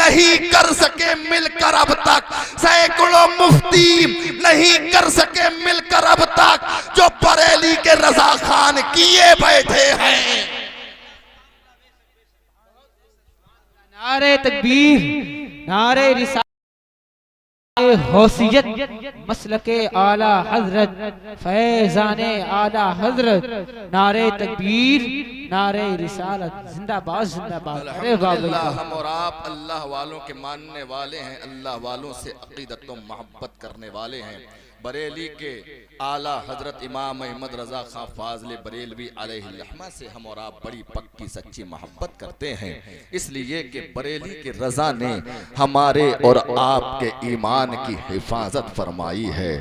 नहीं कर सके मिलकर अब तक, सैकड़ों मुफ्ती नहीं कर सके मिलकर अब तक, जो बरेली के रजा खान किए बैठे हैं। नारे तकबीर, नारे रिसालत, होसियत, मसलके आला हजरत, फैजाने आला हजरत, नारे तकबीर, नारे रिसालत, जिंदाबाद जिंदाबाद। हम और आप अल्लाह वालों के मानने वाले हैं, अल्लाह वालों से अकीदत व मोहब्बत करने वाले हैं। बरेली के आला हजरत इमाम अहमद रजा खां फाजले बरेलवी अलैहिर्रहमा से हम और आप बड़ी पक्की सच्ची मोहब्बत करते हैं, इसलिए कि बरेली के रजा ने हमारे और आपके ईमान की हिफाजत फरमाई है।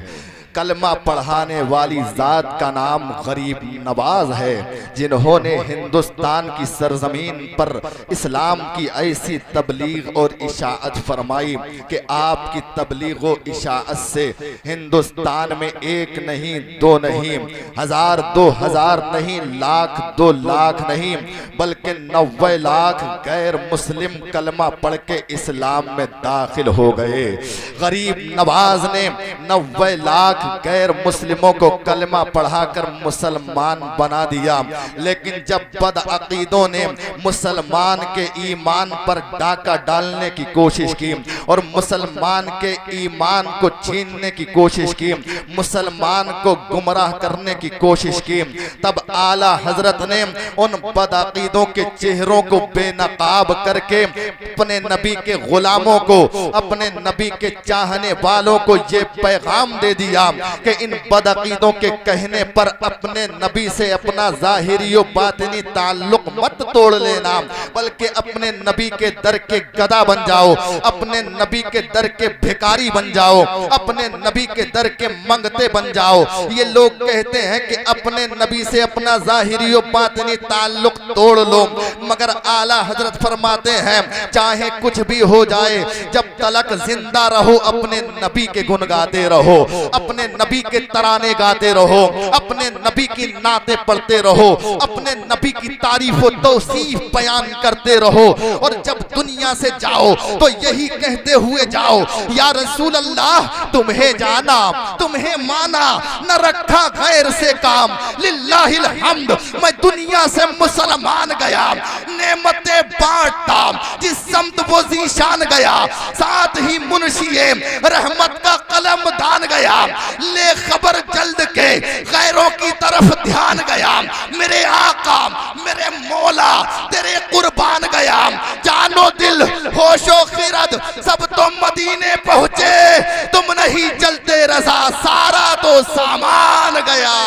कलमा पढ़ाने वाली जात का नाम गरीब नवाज है, जिन्होंने हिंदुस्तान की सरजमीन पर इस्लाम की ऐसी तबलीग और इशाअत फरमाई कि आपकी तबलीग और इशाअत से हिंदुस्तान में एक नहीं, दो नहीं, 1000 2000 नहीं, लाख 2 लाख नहीं, बल्कि 90 लाख गैर मुस्लिम कलमा पढ़ के इस्लाम में दाखिल हो गए। गरीब नवाज ने 90 लाख गैर मुस्लिमों को कलमा पढ़ाकर मुसलमान बना दिया, लेकिन जब बदअकीदों ने मुसलमान के ईमान पर डाका डालने की कोशिश की और मुसलमान के ईमान को छीनने की कोशिश की, मुसलमान को गुमराह करने की कोशिश की, तब आला हजरत ने उन बदअकीदों के चेहरों को बेनकाब करके अपने नबी के गुलामों को, अपने नबी के चाहने वालों को ये पैगाम दे दिया कि इन बदअकीदों के कहने पर अपने नबी से अपना ज़ाहिरी और बातिनी ताल्लुक मत तोड़ लेना, बल्कि अपने नबी के दर के गदा बन जाओ, अपने नबी के दर के भिखारी बन जाओ, अपने नबी के दर के मंगते बन जाओ। ये लोग कहते हैं कि अपने नबी से अपना ज़ाहिरी और बातिनी ताल्लुक तोड़ लो, मगर आला हजरत फरमाते हैं चाहे कुछ भी हो जाए, जब तलक जिंदा रहो अपने नबी के गुन गाते रहो, अपने नबी के तराने गाते रहो, अपने नबी की नाते पढ़ते रहो, अपने नबी की तारीफ व तौसीफ बयान करते रहो, और जब दुनिया से जाओ तो यही कहते हुए जाओ, या रसूल अल्लाह तुम्हें जाना, तुम्हें माना, न रखा गैर से काम, लिल्लाहिल हम्द, मैं दुनिया से मुसलमान गया, नेमतें बांटता जिस समत वो ज़ीशान गया, साथ ही मुंशिए रहमत का कलम दान गया, ले खबर जल्द के गैरों की तरफ ध्यान गया, मेरे आका मेरे मौला तेरे कुर्बान गया, जानो दिल होशो खिरद सब तो मदीने पहुंचे, तुम नहीं चलते रजा सारा तो सामान गया।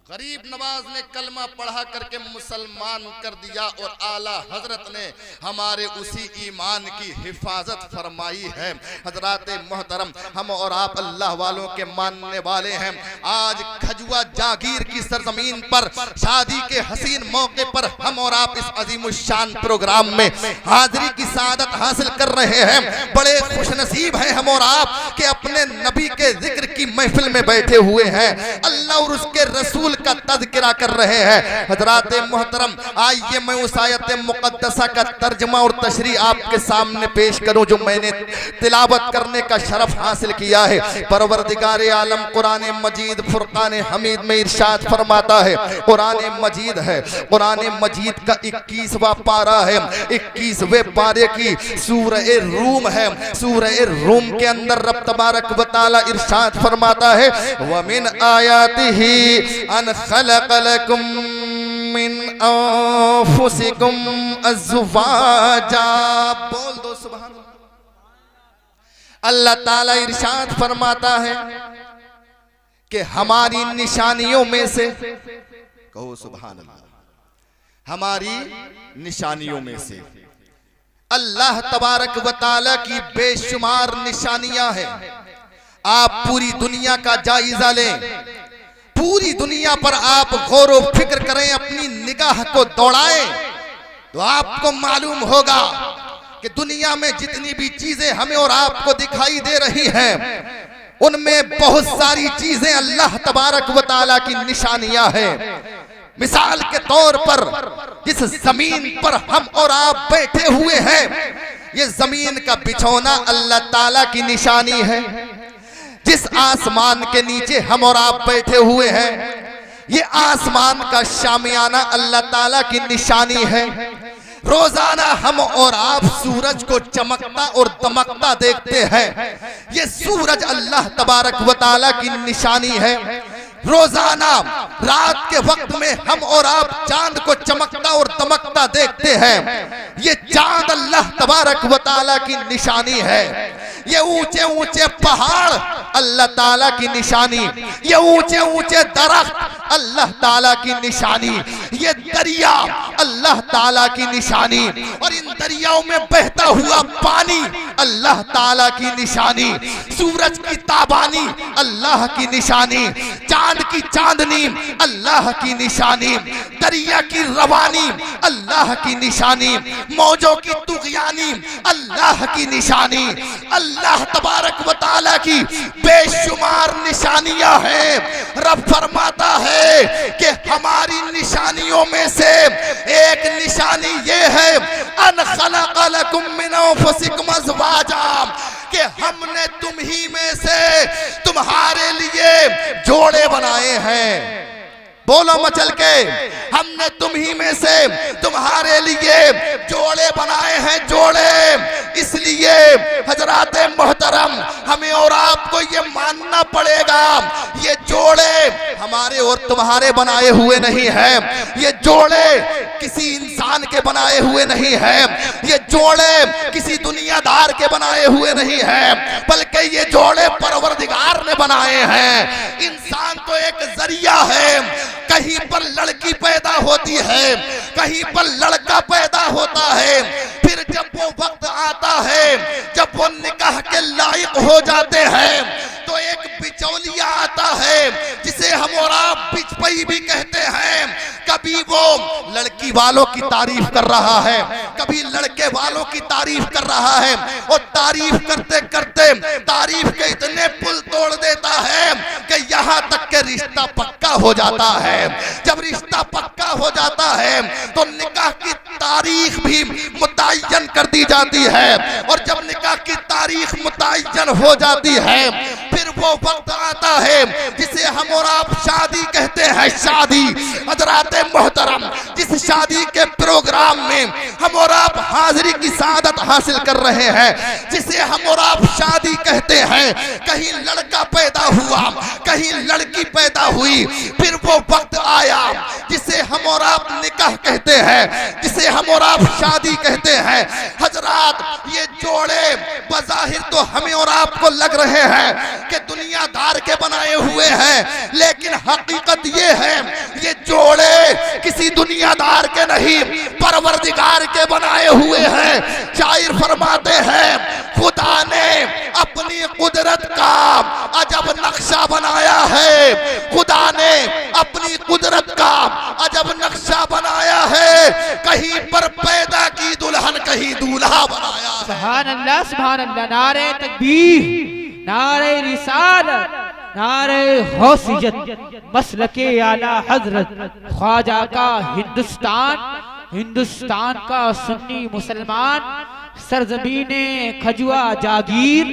गरीब नवाज ने कलमा पढ़ा करके मुसलमान कर दिया और आला हजरत ने हमारे उसी ईमान की हिफाजत फरमाई है। हजरात मोहतरम, हम और आप अल्लाह वालों के मानने वाले हैं। आज खजुआ जागीर की सरजमीन पर शादी के हसीन मौके पर हम और आप इस अजीमुशान प्रोग्राम में हाजिरी की सादत हासिल कर रहे हैं। बड़े खुशनसीब हैं हम और आप कि अपने नबी के जिक्र की महफिल में बैठे हुए हैं, अल्लाह और उसके रसूल का तज़किरा कर रहे हैं। हजरात मोहतरम, आइए मैं उस आयत मुक़द्दसा का तर्जुमा और तशरीह आपके सामने पेश करूं जो मैंने तिलावत करने का शरफ हासिल किया है। परवरदिगार आलम कुरान मजीद फुरकान हमीद में इरशाद फरमाता है, कुरान मजीद है, कुरान मजीद का 21वां पारा है, 21वें पारे की सूरह रूम है। सूरह रूम के अंदर रब तबारक व तआला इरशाद फरमाता है, व मिन आयातिही अन खलक़ लकुम मिन अनफुसिकुम अज़वाजा। बोल दो सुभान अल्लाह। अल्लाह ताला इरशाद फरमाता है कि हमारी निशानियों में से, कहो सुभान अल्लाह, हमारी निशानियों में से अल्लाह तबारक व तआला की बेशुमार निशानियां हैं। आप पूरी दुनिया का जायजा लें, पूरी दुनिया पर आप गौर व फिक्र करें, अपनी निगाह को दौड़ाएं तो आपको मालूम होगा कि दुनिया में जितनी भी चीजें हमें और आपको दिखाई दे रही हैं, उनमें बहुत सारी चीजें अल्लाह तबारक व तआला की निशानियां हैं। मिसाल के तौर पर जिस जमीन पर हम और आप बैठे हुए हैं, ये जमीन का बिछौना अल्लाह ताला की निशानी है। जिस आसमान के नीचे हम और आप बैठे हुए हैं, ये आसमान का शामियाना अल्लाह ताला की निशानी है। रोजाना हम और आप सूरज को चमकता और दमकता देखते हैं, ये सूरज अल्लाह तबारक व तआला की निशानी है। रोजाना रात के वक्त में हम और आप चांद को चमकता और दमकता देखते हैं, ये चांद अल्लाह तबारक व तआला की निशानी है। ये ऊंचे ऊंचे पहाड़ अल्लाह ताला की निशानी, ये ऊंचे ऊंचे दरख्त अल्लाह ताला की निशानी, ये दरिया अल्लाह ताला की निशानी, और इन दरियाओं में बहता हुआ पानी अल्लाह ताला की निशानी, सूरज की ताबानी अल्लाह की निशानी, चांद की चांदनी अल्लाह की निशानी, दरिया की रवानी अल्लाह की निशानी, मौजों की तुग़यानी अल्लाह की निशानी। अल्लाह तबारक व तआला की बेशुमार निशानियां हैं। रब फरमाता है कि हमारी निशानियों में से एक निशानी ये है, अन खलक़ लकुम मिन अनफुसिकुम अज़वाजा, कि हमने तुम ही में से तुम्हारे लिए जोड़े बनाए हैं। बोलो मचल के, हमने तुम ही में से तुम्हारे लिए जोड़े बनाए हैं। जोड़े इसलिए हजरात मोहतरम, हमें और आपको ये मानना पड़ेगा, ये जोड़े हमारे और तुम्हारे बनाए हुए नहीं है, ये जोड़े किसी इंसान के बनाए हुए नहीं है, ये जोड़े किसी दुनियादार के बनाए हुए नहीं है, बल्कि ये जोड़े परवरदिगार ने बनाए हैं। इंसान तो एक जरिया है, कहीं पर लड़की पैदा होती है, कहीं पर लड़का पैदा होता है, फिर जब वो वक्त आता है, जब वो निकाह के लायक हो जाते हैं, तो एक बिचौलिया आता है जिसे हम और आप बिचपई भी कहते हैं। कभी वो लड़की वालों की तारीफ कर रहा है, कभी लड़के वालों की तारीफ कर रहा है, और तारीफ करते करते तारीफ के इतने पुल तोड़ देता है कि यहाँ तक के रिश्ता पक्का हो जाता है। जब रिश्ता पक्का हो जाता है तो निकाह की तारीख भी मुतय्यन कर दी जाती है, और जब निकाह की तारीख मुतय्यन हो जाती है, फिर वो वक्त आता है जिसे हम और आप शादी कहते हैं। शादी हजरात मोहतरम, जिस शादी के प्रोग्राम में हम और आप हाजिरी की सादत हासिल कर रहे हैं, जिसे हम और आप शादी कहते हैं, कहीं लड़का पैदा हुआ, कहीं लड़की पैदा हुई, फिर वो वक्त आया जिसे हम और आप निकाह कहते हैं, जिसे हम और आप शादी कहते हैं। हजरात, ये जोड़े बज़ाहिर तो हमें और आपको लग रहे हैं कि दुनियादार के बनाए हुए हैं, लेकिन हकीकत ये है, ये जोड़े किसी दुनियादार के नहीं, परवरदिगार के बनाए हुए हैं। शायर फरमाते हैं, खुदा ने अपनी कुदरत का अजब नक्शा बनाया है, खुदा ने अपनी कुदरत का अजब नक्शा बनाया है, कहीं पर पैदा की दुल्हन, कहीं दूल्हा बनाया है। सुभान अल्लाह, सुभान अल्लाह। नारे तकबीर, नारे रिसालत, नारे गौसियत, मसलके आला हजरत, ख्वाजा का हिंदुस्तान, हिंदुस्तान का सुन्नी मुसलमान, सरजमीने खजुआ जागीर,